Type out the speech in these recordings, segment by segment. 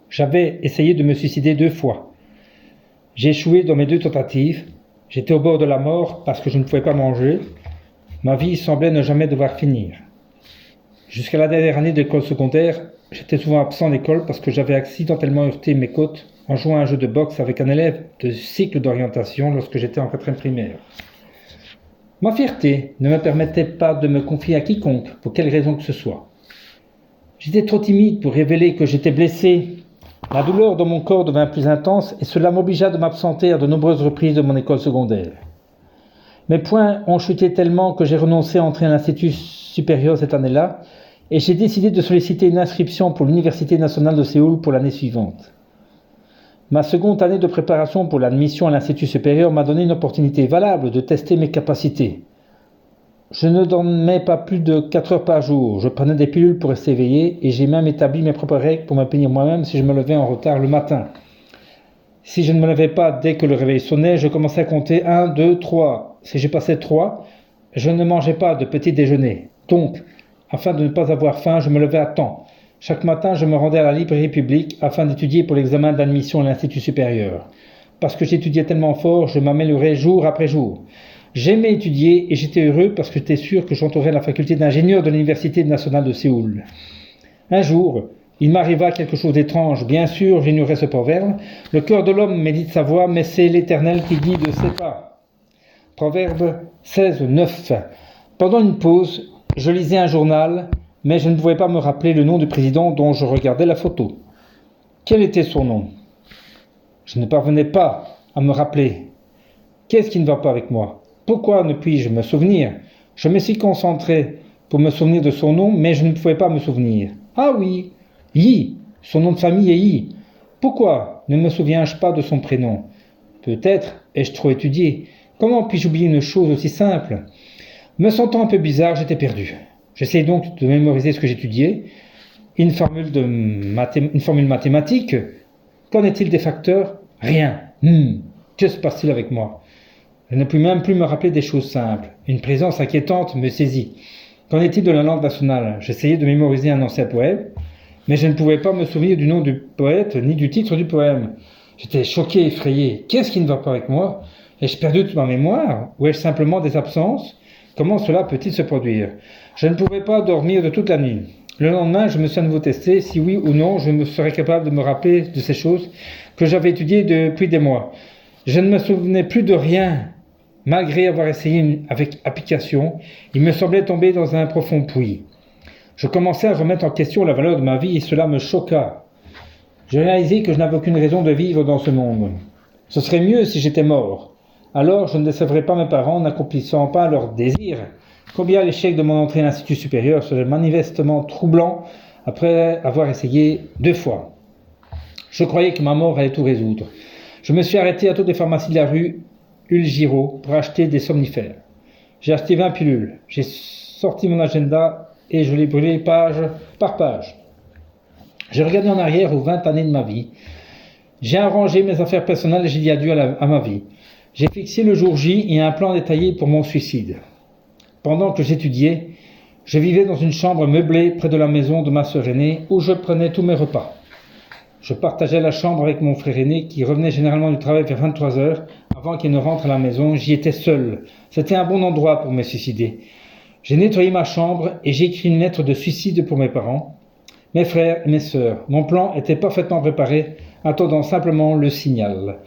J'avais essayé de me suicider 2 fois. J'ai échoué dans mes 2 tentatives. J'étais au bord de la mort parce que je ne pouvais pas manger. Ma vie semblait ne jamais devoir finir. Jusqu'à la dernière année d'école secondaire, j'étais souvent absent d'école parce que j'avais accidentellement heurté mes côtes en jouant à un jeu de boxe avec un élève de cycle d'orientation lorsque j'étais en 4e primaire. Ma fierté ne me permettait pas de me confier à quiconque, pour quelle raison que ce soit. J'étais trop timide pour révéler que j'étais blessé. La douleur dans mon corps devint plus intense et cela m'obligea de m'absenter à de nombreuses reprises de mon école secondaire. Mes points ont chuté tellement que j'ai renoncé à entrer à l'Institut supérieur cette année-là et j'ai décidé de solliciter une inscription pour l'Université nationale de Séoul pour l'année suivante. Ma seconde année de préparation pour l'admission à l'Institut supérieur m'a donné une opportunité valable de tester mes capacités. Je ne dormais pas plus de 4 heures par jour, je prenais des pilules pour rester éveillé et j'ai même établi mes propres règles pour me punir moi-même si je me levais en retard le matin. Si je ne me levais pas dès que le réveil sonnait, je commençais à compter 1, 2, 3. Si je passais 3, je ne mangeais pas de petit déjeuner. Donc, afin de ne pas avoir faim, je me levais à temps. Chaque matin, je me rendais à la librairie publique afin d'étudier pour l'examen d'admission à l'Institut supérieur. Parce que j'étudiais tellement fort, je m'améliorais jour après jour. J'aimais étudier et j'étais heureux parce que j'étais sûr que j'entourais la faculté d'ingénieur de l'Université nationale de Séoul. Un jour, il m'arriva quelque chose d'étrange. Bien sûr, j'ignorais ce proverbe. Le cœur de l'homme médite sa voie, mais c'est l'Éternel qui guide ses pas. Proverbe 16, 9. Pendant une pause, je lisais un journal, mais je ne pouvais pas me rappeler le nom du président dont je regardais la photo. Quel était son nom? Je ne parvenais pas à me rappeler. Qu'est-ce qui ne va pas avec moi? Pourquoi ne puis-je me souvenir? Je me suis concentré pour me souvenir de son nom, mais je ne pouvais pas me souvenir. Ah oui, Yi, son nom de famille est Yi. Pourquoi ne me souviens-je pas de son prénom? Peut-être ai-je trop étudié. Comment puis-je oublier une chose aussi simple? Me sentant un peu bizarre, j'étais perdu. J'essayais donc de mémoriser ce que j'étudiais. Une formule mathématique. Qu'en est-il des facteurs? Rien. Que se passe-t-il avec moi? Je ne puis même plus me rappeler des choses simples. Une présence inquiétante me saisit. Qu'en est-il de la langue nationale? J'essayais de mémoriser un ancien poème, mais je ne pouvais pas me souvenir du nom du poète ni du titre du poème. J'étais choqué, effrayé. Qu'est-ce qui ne va pas avec moi? Ai-je perdu toute ma mémoire? Ou ai-je simplement des absences? Comment cela peut-il se produire? Je ne pouvais pas dormir de toute la nuit. Le lendemain, je me suis à nouveau testé si oui ou non je me serais capable de me rappeler de ces choses que j'avais étudiées depuis des mois. Je ne me souvenais plus de rien. Malgré avoir essayé avec application, il me semblait tomber dans un profond puits. Je commençais à remettre en question la valeur de ma vie et cela me choqua. Je réalisais que je n'avais aucune raison de vivre dans ce monde. Ce serait mieux si j'étais mort. Alors je ne décevrais pas mes parents en n'accomplissant pas leurs désirs. Combien l'échec de mon entrée à l'Institut supérieur serait manifestement troublant après avoir essayé 2 fois. Je croyais que ma mort allait tout résoudre. Je me suis arrêté à toutes les pharmacies de la rue Ulgiro pour acheter des somnifères. J'ai acheté 20 pilules. J'ai sorti mon agenda et je l'ai brûlé page par page. J'ai regardé en arrière aux 20 années de ma vie. J'ai arrangé mes affaires personnelles et j'ai dit adieu à ma vie. J'ai fixé le jour J et un plan détaillé pour mon suicide. Pendant que j'étudiais, je vivais dans une chambre meublée près de la maison de ma sœur aînée où je prenais tous mes repas. Je partageais la chambre avec mon frère aîné qui revenait généralement du travail vers 23 heures. Avant qu'il ne rentre à la maison, j'y étais seul. C'était un bon endroit pour me suicider. J'ai nettoyé ma chambre et j'ai écrit une lettre de suicide pour mes parents, mes frères et mes sœurs. Mon plan était parfaitement préparé, attendant simplement le signal.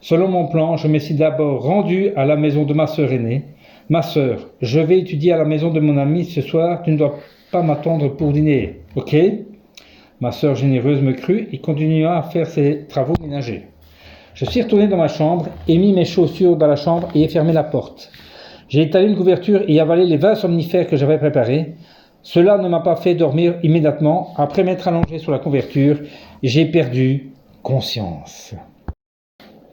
Selon mon plan, je me suis d'abord rendu à la maison de ma sœur aînée. Ma sœur, je vais étudier à la maison de mon ami ce soir, tu ne dois pas m'attendre pour dîner, ok? Ma sœur généreuse me crut et continua à faire ses travaux ménagers. Je suis retourné dans ma chambre, ai mis mes chaussures dans la chambre et ai fermé la porte. J'ai étalé une couverture et avalé les 20 somnifères que j'avais préparés. Cela ne m'a pas fait dormir immédiatement. Après m'être allongé sur la couverture, j'ai perdu conscience.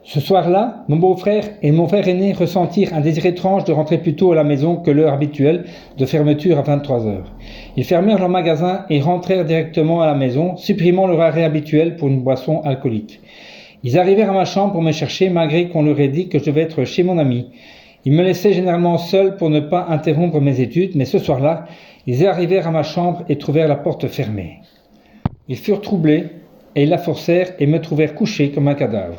Ce soir-là, mon beau-frère et mon frère aîné ressentirent un désir étrange de rentrer plus tôt à la maison que l'heure habituelle de fermeture à 23 heures. Ils fermèrent leur magasin et rentrèrent directement à la maison, supprimant leur arrêt habituel pour une boisson alcoolique. Ils arrivèrent à ma chambre pour me chercher malgré qu'on leur ait dit que je devais être chez mon ami. Ils me laissaient généralement seul pour ne pas interrompre mes études, mais ce soir-là, ils arrivèrent à ma chambre et trouvèrent la porte fermée. Ils furent troublés et ils la forcèrent et me trouvèrent couché comme un cadavre.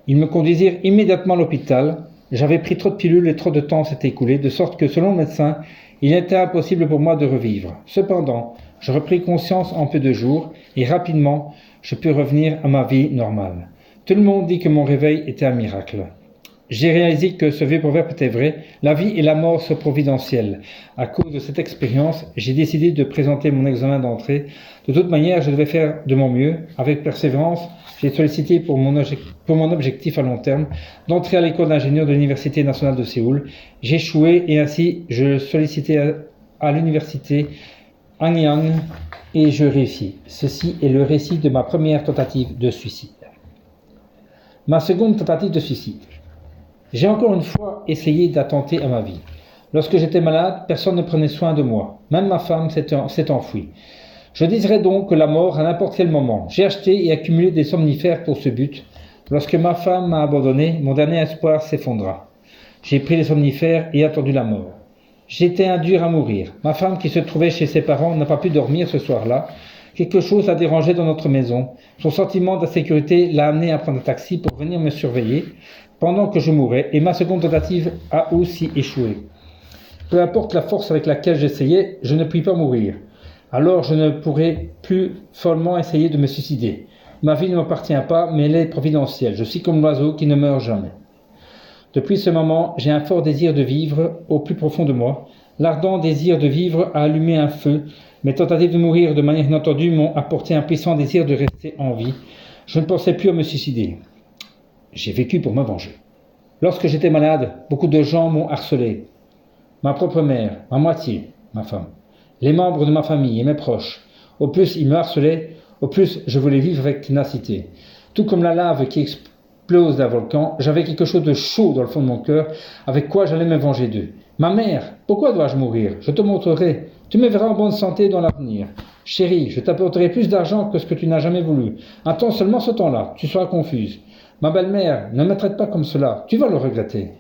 Ils me conduisirent immédiatement à l'hôpital. J'avais pris trop de pilules et trop de temps s'était écoulé, de sorte que, selon le médecin, il était impossible pour moi de revivre. Cependant, je repris conscience en peu de jours, et rapidement, je pus revenir à ma vie normale. Tout le monde dit que mon réveil était un miracle. J'ai réalisé que ce vieux proverbe était vrai, la vie et la mort sont providentielles. À cause de cette expérience, j'ai décidé de présenter mon examen d'entrée. De toute manière, je devais faire de mon mieux. Avec persévérance, j'ai sollicité pour mon objectif à long terme d'entrer à l'école d'ingénieur de l'Université nationale de Séoul. J'ai échoué et ainsi je sollicitais à l'université Hanyang et je réussis. Ceci est le récit de ma première tentative de suicide. Ma seconde tentative de suicide. J'ai encore une fois essayé d'attenter à ma vie. Lorsque j'étais malade, personne ne prenait soin de moi. Même ma femme s'est enfuie. Je désirais donc la mort à n'importe quel moment. J'ai acheté et accumulé des somnifères pour ce but. Lorsque ma femme m'a abandonné, mon dernier espoir s'effondra. J'ai pris les somnifères et attendu la mort. J'étais un dur à mourir. Ma femme, qui se trouvait chez ses parents, n'a pas pu dormir ce soir-là. Quelque chose a dérangé dans notre maison. Son sentiment d'insécurité l'a amené à prendre un taxi pour venir me surveiller pendant que je mourais, et ma seconde tentative a aussi échoué. Peu importe la force avec laquelle j'essayais, je ne puis pas mourir. Alors je ne pourrai plus follement essayer de me suicider. Ma vie ne m'appartient pas, mais elle est providentielle. Je suis comme l'oiseau qui ne meurt jamais. Depuis ce moment, j'ai un fort désir de vivre au plus profond de moi. L'ardent désir de vivre a allumé un feu. Mes tentatives de mourir de manière inattendue m'ont apporté un puissant désir de rester en vie. Je ne pensais plus à me suicider. J'ai vécu pour me venger. Lorsque j'étais malade, beaucoup de gens m'ont harcelé. Ma propre mère, ma moitié, ma femme, les membres de ma famille et mes proches. Au plus ils me harcelaient, au plus je voulais vivre avec ténacité. Tout comme la lave qui explose d'un volcan, j'avais quelque chose de chaud dans le fond de mon cœur, avec quoi j'allais me venger d'eux. Ma mère, pourquoi dois-je mourir? Je te montrerai. Tu me verras en bonne santé dans l'avenir. Chérie, je t'apporterai plus d'argent que ce que tu n'as jamais voulu. Attends seulement ce temps-là, tu seras confuse. Ma belle-mère, ne me traite pas comme cela, tu vas le regretter.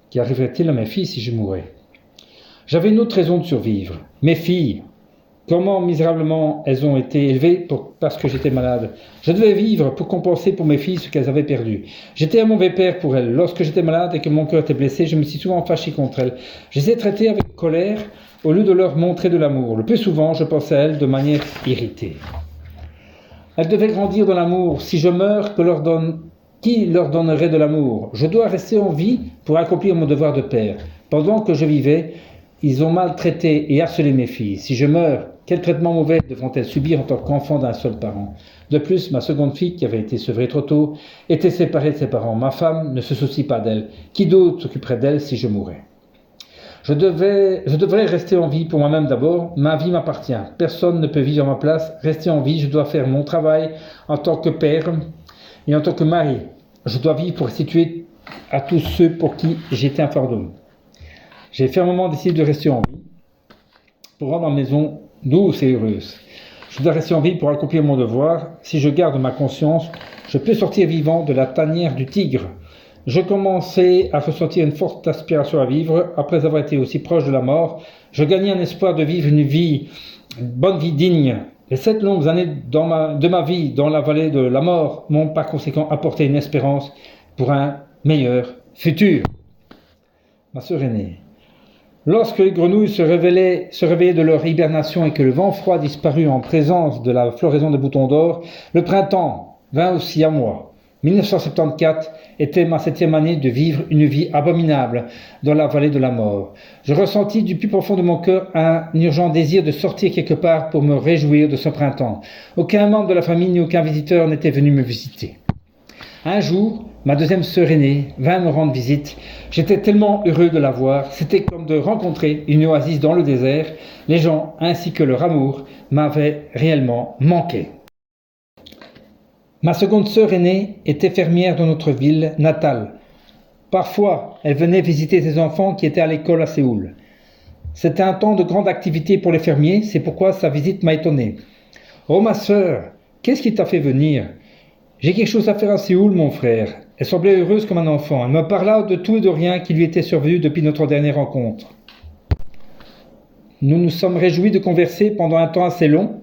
Qu'arriverait-il à mes filles si je mourais? J'avais une autre raison de survivre. Mes filles, comment misérablement elles ont été élevées parce que j'étais malade. Je devais vivre pour compenser pour mes filles ce qu'elles avaient perdu. J'étais un mauvais père pour elles. Lorsque j'étais malade et que mon cœur était blessé, je me suis souvent fâché contre elles. Je les ai traitées avec colère au lieu de leur montrer de l'amour. Le plus souvent, je pensais à elles de manière irritée. Elles devaient grandir dans l'amour. Si je meurs, qui leur donnerait de l'amour? Je dois rester en vie pour accomplir mon devoir de père. Pendant que je vivais, ils ont maltraité et harcelé mes filles. Si je meurs, quel traitement mauvais devront-elles subir en tant qu'enfant d'un seul parent? De plus, ma seconde fille, qui avait été sevrée trop tôt, était séparée de ses parents. Ma femme ne se soucie pas d'elle. Qui d'autre s'occuperait d'elle si je mourais? Je devrais rester en vie pour moi-même d'abord. Ma vie m'appartient. Personne ne peut vivre à ma place. Rester en vie, je dois faire mon travail en tant que père et en tant que mari. Je dois vivre pour restituer à tous ceux pour qui j'étais un fardeau. J'ai fermement décidé de rester en vie pour rendre ma maison douce et heureuse. Je dois rester en vie pour accomplir mon devoir. Si je garde ma conscience, je peux sortir vivant de la tanière du tigre. Je commençais à ressentir une forte aspiration à vivre. Après avoir été aussi proche de la mort, je gagnais un espoir de vivre une bonne vie digne. Les 7 longues années de ma vie dans la vallée de la mort m'ont par conséquent apporté une espérance pour un meilleur futur. Ma sœur aînée. Lorsque les grenouilles se réveillaient de leur hibernation et que le vent froid disparut en présence de la floraison des boutons d'or, le printemps vint aussi à moi. 1974 était ma 7e année de vivre une vie abominable dans la vallée de la mort. Je ressentis du plus profond de mon cœur un urgent désir de sortir quelque part pour me réjouir de ce printemps. Aucun membre de la famille ni aucun visiteur n'était venu me visiter. Un jour, ma 2e sœur aînée vint me rendre visite. J'étais tellement heureux de la voir. C'était comme de rencontrer une oasis dans le désert. Les gens ainsi que leur amour m'avaient réellement manqué. Ma seconde sœur aînée était fermière dans notre ville natale. Parfois, elle venait visiter ses enfants qui étaient à l'école à Séoul. C'était un temps de grande activité pour les fermiers, c'est pourquoi sa visite m'a étonné. « Oh ma sœur, qu'est-ce qui t'a fait venir ? J'ai quelque chose à faire à Séoul, mon frère. » Elle semblait heureuse comme un enfant. Elle me parla de tout et de rien qui lui était survenu depuis notre dernière rencontre. Nous nous sommes réjouis de converser pendant un temps assez long.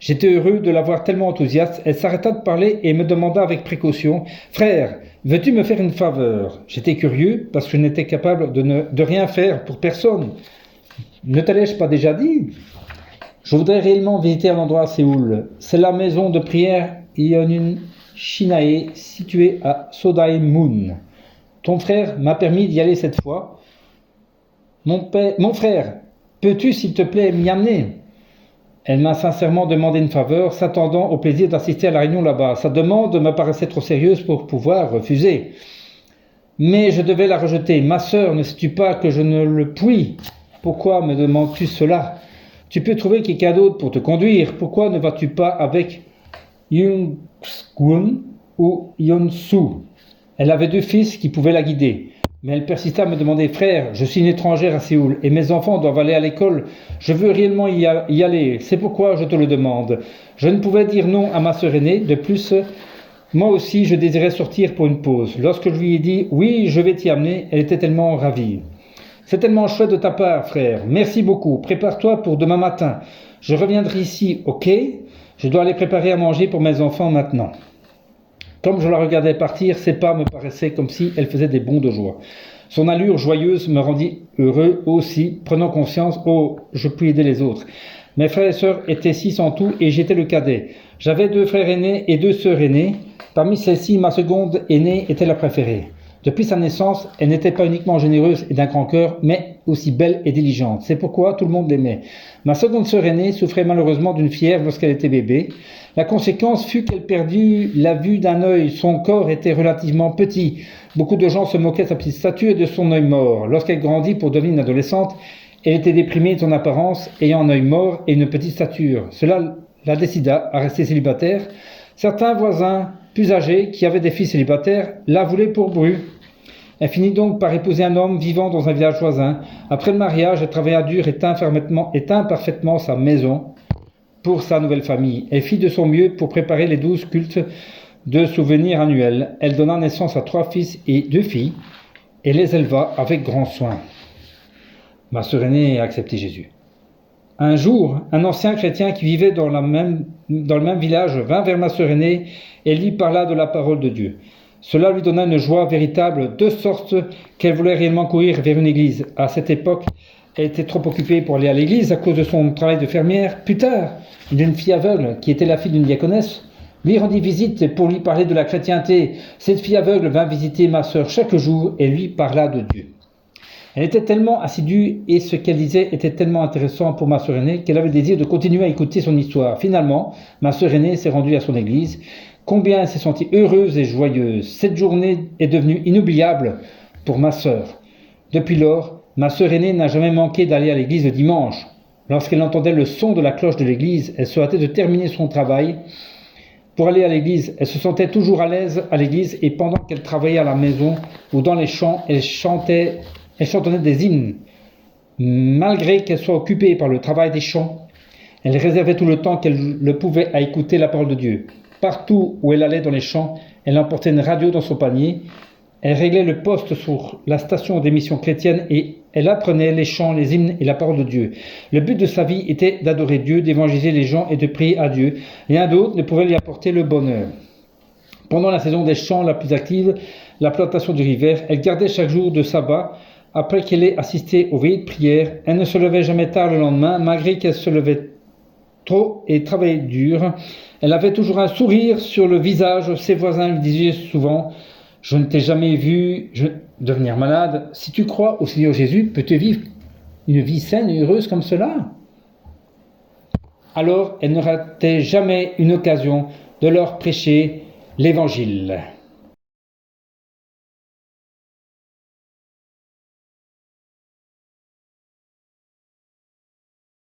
J'étais heureux de la voir tellement enthousiaste. Elle s'arrêta de parler et me demanda avec précaution « Frère, veux-tu me faire une faveur ?» J'étais curieux parce que je n'étais capable de rien faire pour personne. « Ne te l'ai-je pas déjà dit ?» Je voudrais réellement visiter un endroit à Séoul. C'est la maison de prière Yeonun Shinae située à Sodaemun. Ton frère m'a permis d'y aller cette fois. Mon frère, peux-tu s'il te plaît m'y amener ? Elle m'a sincèrement demandé une faveur, s'attendant au plaisir d'assister à la réunion là-bas. Sa demande me paraissait trop sérieuse pour pouvoir refuser. Mais je devais la rejeter. Ma sœur, ne sais-tu pas que je ne le puis ? Pourquoi me demandes-tu cela ? Tu peux trouver quelqu'un d'autre pour te conduire. Pourquoi ne vas-tu pas avec Young-gun ou Yeon-su ? Elle avait 2 fils qui pouvaient la guider. Mais elle persista à me demander « Frère, je suis une étrangère à Séoul et mes enfants doivent aller à l'école. Je veux réellement y aller. C'est pourquoi je te le demande. » Je ne pouvais dire non à ma sœur aînée. De plus, moi aussi, je désirais sortir pour une pause. Lorsque je lui ai dit « Oui, je vais t'y amener », elle était tellement ravie. « C'est tellement chouette de ta part, frère. Merci beaucoup. Prépare-toi pour demain matin. Je reviendrai ici, ok ? Je dois aller préparer à manger pour mes enfants maintenant. » Comme je la regardais partir, ses pas me paraissaient comme si elle faisait des bonds de joie. Son allure joyeuse me rendit heureux aussi, prenant conscience, oh, je puis aider les autres. Mes frères et sœurs étaient 6 en tout et j'étais le cadet. J'avais 2 frères aînés et 2 sœurs aînées. Parmi celles-ci, ma seconde aînée était la préférée. Depuis sa naissance, elle n'était pas uniquement généreuse et d'un grand cœur, mais aussi belle et diligente. C'est pourquoi tout le monde l'aimait. Ma seconde sœur aînée souffrait malheureusement d'une fièvre lorsqu'elle était bébé. La conséquence fut qu'elle perdit la vue d'un œil. Son corps était relativement petit. Beaucoup de gens se moquaient de sa petite stature et de son œil mort. Lorsqu'elle grandit pour devenir une adolescente, elle était déprimée de son apparence, ayant un œil mort et une petite stature. Cela la décida à rester célibataire. Certains voisins plus âgés, qui avaient des filles célibataires, la voulaient pour bru. Elle finit donc par épouser un homme vivant dans un village voisin. Après le mariage, elle travailla dur et tint parfaitement sa maison pour sa nouvelle famille. Elle fit de son mieux pour préparer les 12 cultes de souvenirs annuels. Elle donna naissance à 3 fils et 2 filles et les éleva avec grand soin. Ma sœur aînée a accepté Jésus. Un jour, un ancien chrétien qui vivait dans le même village vint vers ma sœur aînée et lui parla de la parole de Dieu. Cela lui donna une joie véritable, de sorte qu'elle voulait réellement courir vers une église. À cette époque, elle était trop occupée pour aller à l'église à cause de son travail de fermière. Plus tard, une jeune fille aveugle, qui était la fille d'une diaconesse, lui rendit visite pour lui parler de la chrétienté. Cette fille aveugle vint visiter ma sœur chaque jour et lui parla de Dieu. Elle était tellement assidue et ce qu'elle disait était tellement intéressant pour ma sœur aînée qu'elle avait le désir de continuer à écouter son histoire. Finalement, ma sœur aînée s'est rendue à son église. Combien elle s'est sentie heureuse et joyeuse. Cette journée est devenue inoubliable pour ma sœur. Depuis lors, ma sœur aînée n'a jamais manqué d'aller à l'église le dimanche. Lorsqu'elle entendait le son de la cloche de l'église, elle se hâtait de terminer son travail pour aller à l'église. Elle se sentait toujours à l'aise à l'église et pendant qu'elle travaillait à la maison ou dans les champs, elle chantonnait des hymnes. Malgré qu'elle soit occupée par le travail des champs, elle réservait tout le temps qu'elle le pouvait à écouter la parole de Dieu. Partout où elle allait dans les champs, elle emportait une radio dans son panier. Elle réglait le poste sur la station d'émission chrétienne et elle apprenait les chants, les hymnes et la parole de Dieu. Le but de sa vie était d'adorer Dieu, d'évangéliser les gens et de prier à Dieu. Rien d'autre ne pouvait lui apporter le bonheur. Pendant la saison des champs la plus active, la plantation du hiver, elle gardait chaque jour de sabbat. Après qu'elle ait assisté aux veillées de prière, elle ne se levait jamais tard le lendemain, malgré qu'elle se levait tôt et travaillait dur. Elle avait toujours un sourire sur le visage. Ses voisins lui disaient souvent « Je ne t'ai jamais vu devenir malade. Si tu crois au Seigneur Jésus, peux-tu vivre une vie saine et heureuse comme cela ?» Alors, elle ne ratait jamais une occasion de leur prêcher l'Évangile.